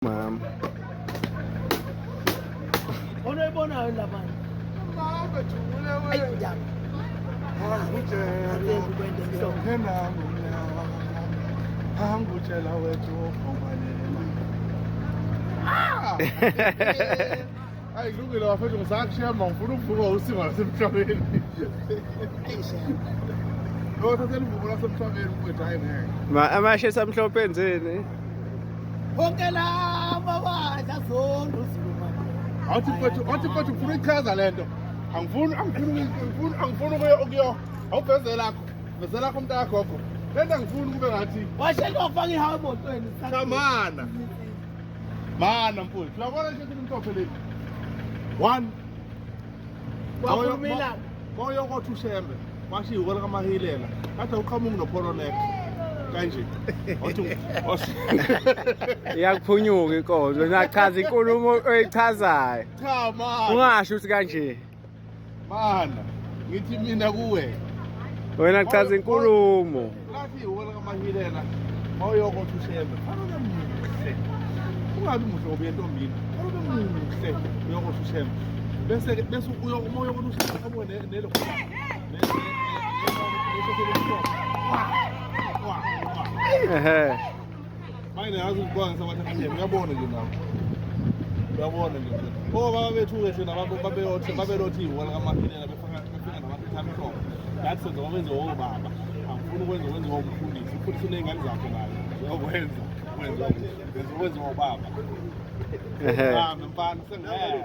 Ma'am. Ano yung bona yung laman? Ay, yan. Ay, ilungile wafethu ngisakushiya ngifuna ukuvuka usinga lasemhlabeni. Lo thatha ivuko lasemhlabeni mfowethu hayi ngeke. Amashe samhlophe enzeni? Konke la mabandla zonke uzilumane. Athi mfowethu ngifuna ichaza lento. Angifuni ukuyo. Awuvezela lakho. Vezela lakho umuntu akagogo. Lento angifuni kube ngathi Washela ufaka ihawu emotweni. chamana. Mana mfowethu. Uyabona nje ukuthi umntophe leli. 1 Wakhulumela. Moyo kothi ushembe. Mashiwo la kamahilela. Athi uqhamuka nophorolek. Kanje. Othi Iyakuphunyuka inkonzo. Nachaza inkulumo oyichazayo. cha man. Ungasho uthi kanje. Mana. Ngithi mina kuwe. Wena chaza inkulumo. Lathi wona kamahilela. Moyo kothi ushembe. Fanele muhle. Ungabi muhle ngoba yentombini. Fanele muhle. Uyokothi ushembe. Bese uyomoya kothi ushembe abone nelo. Ehe. Manje yazi ukubona sabathatha nje uyabona nje nawe. Uyabona nje. Baba bethu ke thina babelothi wona kamahilela befika namaphepha amhlophe. Yathi senza okwenza obaba. Angifuni ukwenza ngomfundisi. Umfundisi unengane zakhe naye. Ukwenza obaba. Ehe. Mfana sengeke.